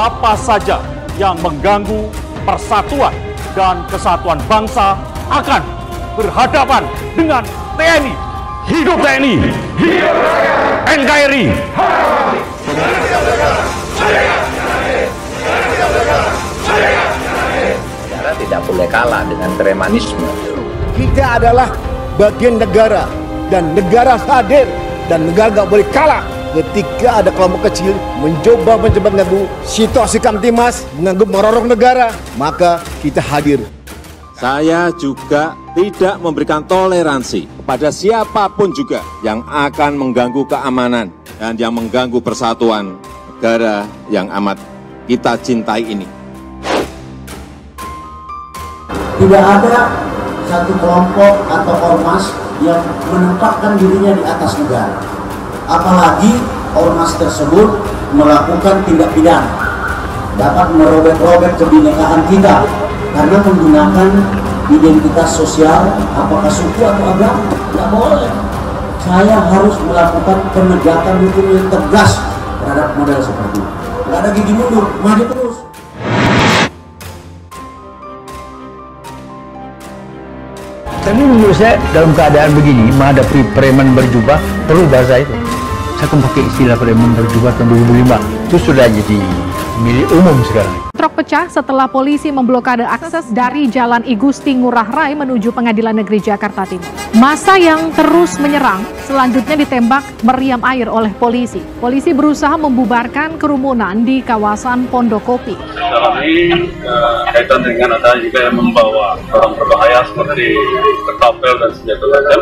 siapa saja yang mengganggu persatuan dan kesatuan bangsa akan berhadapan dengan TNI. Hidup TNI! Hidup NKRI! Negara tidak boleh kalah dengan premanisme. Kita adalah bagian negara dan negara hadir dan negara nggak boleh kalah ketika ada kelompok kecil mencoba mengganggu situasi Kamtimas, mengganggu merorong negara, maka kita hadir. Saya juga tidak memberikan toleransi kepada siapapun juga yang akan mengganggu keamanan dan yang mengganggu persatuan negara yang amat kita cintai ini. Tidak ada satu kelompok atau ormas yang menempatkan dirinya di atas negara. Apalagi ormas tersebut melakukan tindak pidana, dapat merobek-robek kebinekaan kita karena menggunakan identitas sosial, apakah suku atau agama, tidak boleh. Saya harus melakukan penegakan hukum yang tegas terhadap model seperti itu. Tidak ada gigi mundur, maju terus. Tapi menurut saya dalam keadaan begini menghadapi preman berjubah perlu bahasa itu. Saya akan pakai istilah preman berjubah tahun 2005. Itu sudah jadi milik umum sekarang. Truk pecah setelah polisi memblokade akses dari Jalan I Gusti Ngurah Rai menuju Pengadilan Negeri Jakarta Timur. Massa yang terus menyerang selanjutnya ditembak meriam air oleh polisi. Polisi berusaha membubarkan kerumunan di kawasan Pondokopi. Dalam ini kaitan dengan ada juga yang membawa orang berbahaya seperti ketapel dan senjata tajam,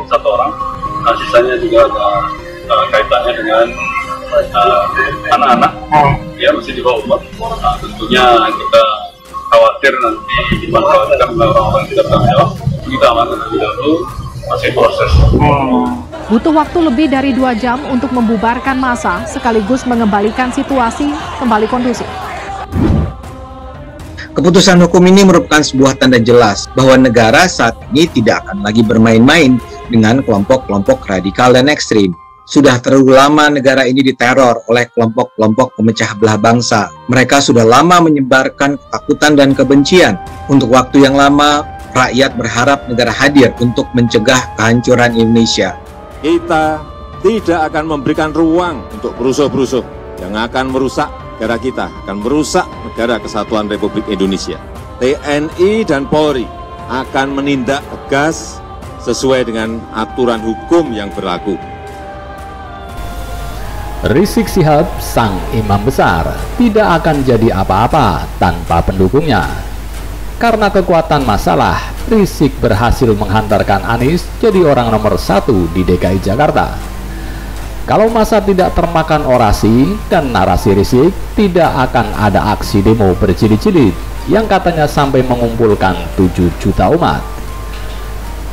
satu orang. Nah, sisanya juga ada kaitannya dengan anak-anak ya masih di bawah umur. Nah, tentunya kita khawatir nanti dimanfaatkan oleh orang-orang yang tidak bertanggung jawab. Kita amankan terlebih dahulu, masih proses. Butuh waktu lebih dari 2 jam untuk membubarkan massa sekaligus mengembalikan situasi kembali kondusif. Keputusan hukum ini merupakan sebuah tanda jelas bahwa negara saat ini tidak akan lagi bermain-main dengan kelompok-kelompok radikal dan ekstrim. Sudah terlalu lama negara ini diteror oleh kelompok-kelompok pemecah belah bangsa. Mereka sudah lama menyebarkan ketakutan dan kebencian. Untuk waktu yang lama, rakyat berharap negara hadir untuk mencegah kehancuran Indonesia. Kita tidak akan memberikan ruang untuk perusuh-perusuh yang akan merusak negara kita, akan merusak negara kesatuan Republik Indonesia. TNI dan Polri akan menindak tegas sesuai dengan aturan hukum yang berlaku. Rizik Syihab, sang imam besar, tidak akan jadi apa-apa tanpa pendukungnya. Karena kekuatan masalah, Rizik berhasil menghantarkan Anies jadi orang nomor 1 di DKI Jakarta. Kalau masa tidak termakan orasi dan narasi Rizik, tidak akan ada aksi demo berjilid-jilid yang katanya sampai mengumpulkan 7 juta umat.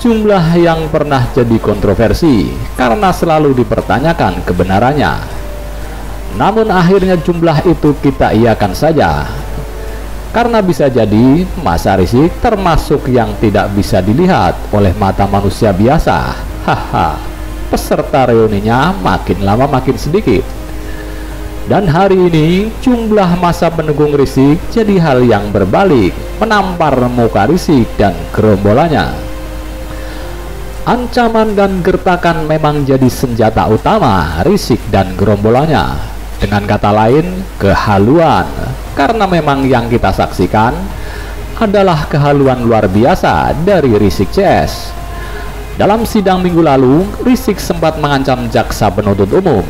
Jumlah yang pernah jadi kontroversi karena selalu dipertanyakan kebenarannya. Namun akhirnya jumlah itu kita iakan saja. Karena bisa jadi masa Rizik termasuk yang tidak bisa dilihat oleh mata manusia biasa. Haha. Peserta reuninya makin lama makin sedikit. Dan hari ini jumlah masa pendukung Rizik jadi hal yang berbalik, menampar muka Rizik dan gerombolannya. Ancaman dan gertakan memang jadi senjata utama Rizik dan gerombolannya. Dengan kata lain, kehaluan. Karena memang yang kita saksikan adalah kehaluan luar biasa dari Rizik CS. Dalam sidang minggu lalu, Rizik sempat mengancam jaksa penuntut umum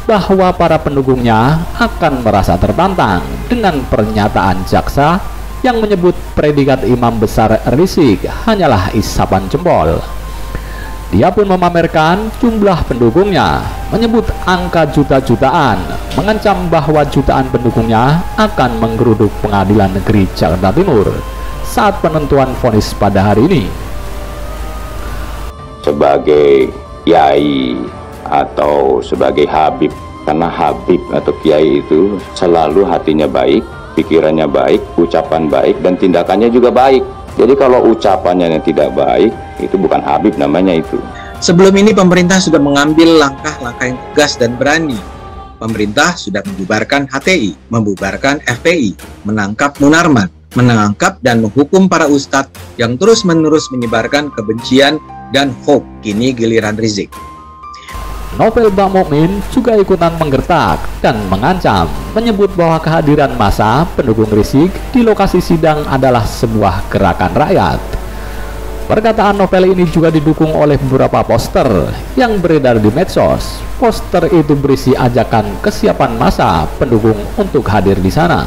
bahwa para pendukungnya akan merasa tertantang dengan pernyataan jaksa yang menyebut predikat imam besar Rizik hanyalah isapan jempol. Dia pun memamerkan jumlah pendukungnya, menyebut angka juta-jutaan, mengancam bahwa jutaan pendukungnya akan menggeruduk Pengadilan Negeri Jakarta Timur saat penentuan vonis pada hari ini. Sebagai kiai atau sebagai habib, karena habib atau kiai itu selalu hatinya baik, pikirannya baik, ucapan baik, dan tindakannya juga baik. Jadi kalau ucapannya yang tidak baik, itu bukan habib namanya itu. Sebelum ini pemerintah sudah mengambil langkah-langkah yang tegas dan berani. pemerintah sudah membubarkan HTI, membubarkan FPI, menangkap Munarman, menangkap dan menghukum para ustadz yang terus-menerus menyebarkan kebencian dan hoax. Kini giliran Rizik. Novel Bang Mukmin juga ikutan menggertak dan mengancam, menyebut bahwa kehadiran massa pendukung Rizik di lokasi sidang adalah sebuah gerakan rakyat. Perkataan Novel ini juga didukung oleh beberapa poster yang beredar di medsos. Poster itu berisi ajakan kesiapan massa pendukung untuk hadir di sana.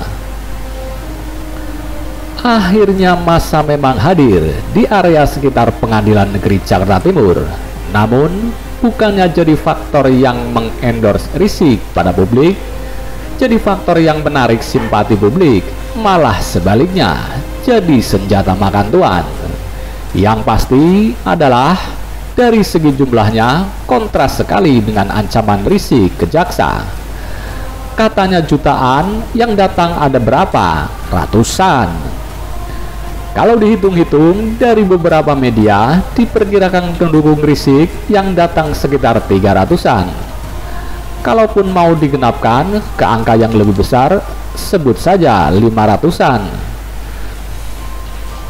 Akhirnya massa memang hadir di area sekitar Pengadilan Negeri Jakarta Timur. Namun, bukannya jadi faktor yang mengendorse Rizik pada publik, jadi faktor yang menarik simpati publik, malah sebaliknya jadi senjata makan tuan. Yang pasti adalah dari segi jumlahnya kontras sekali dengan ancaman Rizik ke jaksa. Katanya jutaan, yang datang ada berapa? Ratusan. Kalau dihitung-hitung dari beberapa media, diperkirakan pendukung Rizik yang datang sekitar 300-an. Kalaupun mau digenapkan ke angka yang lebih besar, sebut saja 500-an.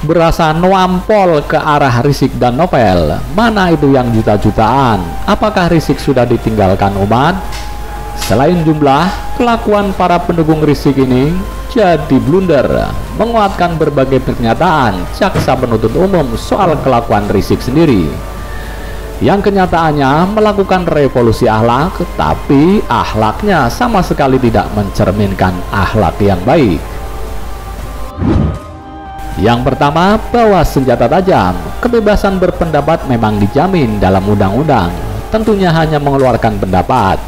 Berasa nuampol ke arah Rizik dan Novel. Mana itu yang juta-jutaan? Apakah Rizik sudah ditinggalkan umat? Selain jumlah, kelakuan para pendukung Rizik ini jadi blunder, menguatkan berbagai pernyataan jaksa penuntut umum soal kelakuan Rizik sendiri, yang kenyataannya melakukan revolusi akhlak, tapi akhlaknya sama sekali tidak mencerminkan akhlak yang baik. Yang pertama, bawa senjata tajam. Kebebasan berpendapat memang dijamin dalam undang-undang, tentunya hanya mengeluarkan pendapat.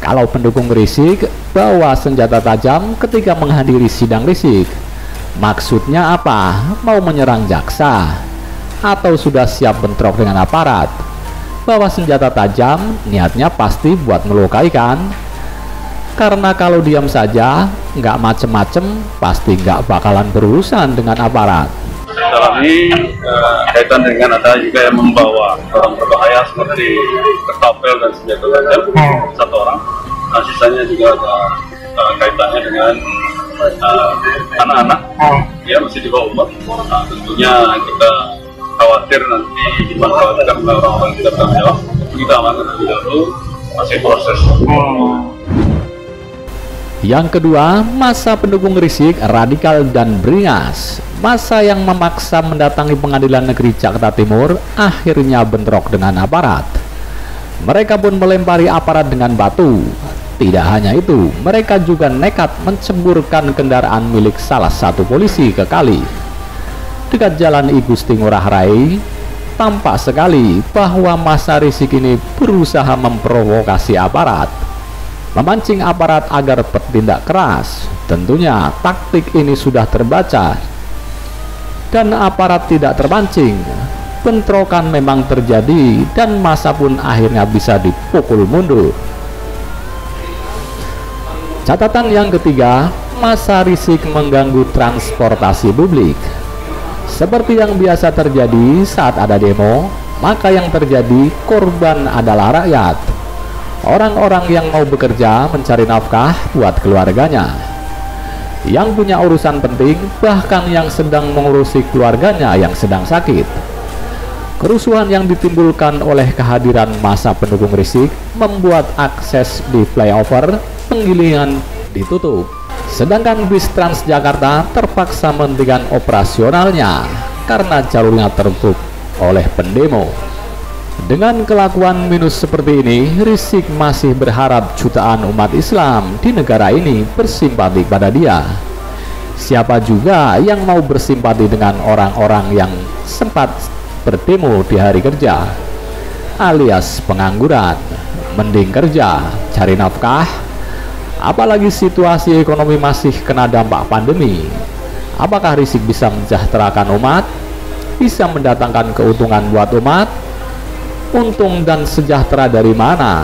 Kalau pendukung Rizik bawa senjata tajam ketika menghadiri sidang Rizik, maksudnya apa? Mau menyerang jaksa? Atau sudah siap bentrok dengan aparat? Bawa senjata tajam niatnya pasti buat melukai kan? Karena kalau diam saja, nggak macem-macem, pasti nggak bakalan berurusan dengan aparat. Dalam ini kaitan dengan ada juga yang membawa orang berbahaya seperti ketapel dan senjata tajam, satu orang. Nah, sisanya juga ada kaitannya dengan anak-anak, ya masih di bawah umur. Nah, tentunya kita khawatir nanti dimanfaatkan oleh orang-orang yang tidak bertanggung jawab. Kita amankan terlebih dahulu, masih proses. Yang kedua, massa pendukung Rizik radikal dan beringas. Massa yang memaksa mendatangi Pengadilan Negeri Jakarta Timur akhirnya bentrok dengan aparat. Mereka pun melempari aparat dengan batu. Tidak hanya itu, mereka juga nekat menceburkan kendaraan milik salah satu polisi ke kali. Dekat Jalan I Gusti Ngurah Rai, tampak sekali bahwa massa Rizik ini berusaha memprovokasi aparat, memancing aparat agar bertindak keras. Tentunya taktik ini sudah terbaca dan aparat tidak terpancing. Bentrokan memang terjadi dan massa pun akhirnya bisa dipukul mundur. Catatan yang ketiga, massa Rizik mengganggu transportasi publik. Seperti yang biasa terjadi saat ada demo, maka yang terjadi korban adalah rakyat. Orang-orang yang mau bekerja mencari nafkah buat keluarganya, yang punya urusan penting, bahkan yang sedang mengurusi keluarganya yang sedang sakit. Kerusuhan yang ditimbulkan oleh kehadiran massa pendukung Rizik membuat akses di flyover Penggilingan ditutup, sedangkan bis Transjakarta terpaksa menghentikan operasionalnya karena jalurnya tertutup oleh pendemo. Dengan kelakuan minus seperti ini, Rizik masih berharap jutaan umat Islam di negara ini bersimpati pada dia. Siapa juga yang mau bersimpati dengan orang-orang yang sempat berdemo di hari kerja, alias pengangguran? Mending kerja, cari nafkah. Apalagi situasi ekonomi masih kena dampak pandemi. Apakah Rizik bisa mensejahterakan umat? Bisa mendatangkan keuntungan buat umat? Untung dan sejahtera dari mana?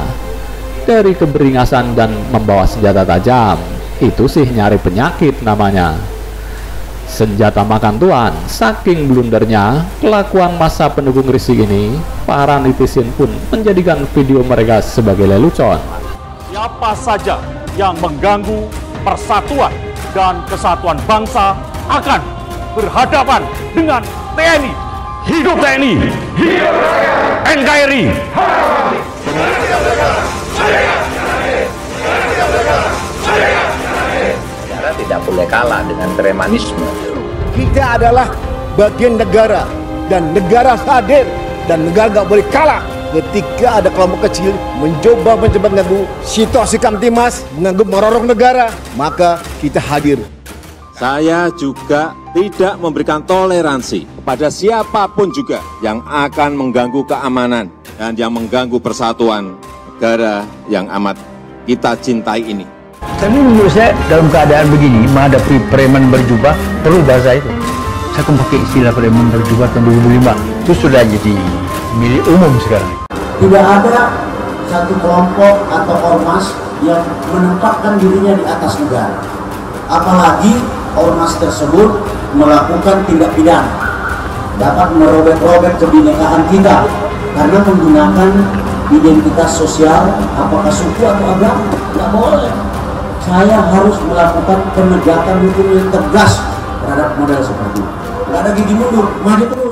Dari keberingasan dan membawa senjata tajam. Itu sih nyari penyakit namanya. Senjata makan tuan. Saking blundernya kelakuan massa pendukung Rizik ini, para netizen pun menjadikan video mereka sebagai lelucon. Siapa saja yang mengganggu persatuan dan kesatuan bangsa akan berhadapan dengan TNI. Hidup TNI! Hidup NKRI! Negara tidak boleh kalah dengan premanisme. Kita adalah bagian negara dan negara hadir dan negara nggak boleh kalah ketika ada kelompok kecil mencoba mengganggu situasi Kamtimas, mengganggu merorong negara, maka kita hadir. Saya juga tidak memberikan toleransi kepada siapapun juga yang akan mengganggu keamanan dan yang mengganggu persatuan negara yang amat kita cintai ini. Tapi menurut saya dalam keadaan begini menghadapi preman berjubah perlu bahasa itu. Saya akan pakai istilah preman berjubah tahun 2005 itu sudah jadi milik umum sekarang. Tidak ada satu kelompok atau ormas yang menempatkan dirinya di atas negara. Apalagi ormas tersebut melakukan tindak pidana, dapat merobek-robek kebinekaan kita karena menggunakan identitas sosial, apakah suku atau agama, tidak boleh. Saya harus melakukan penegakan hukum yang tegas terhadap model seperti itu. Tidak ada gigi mundur, maju terus.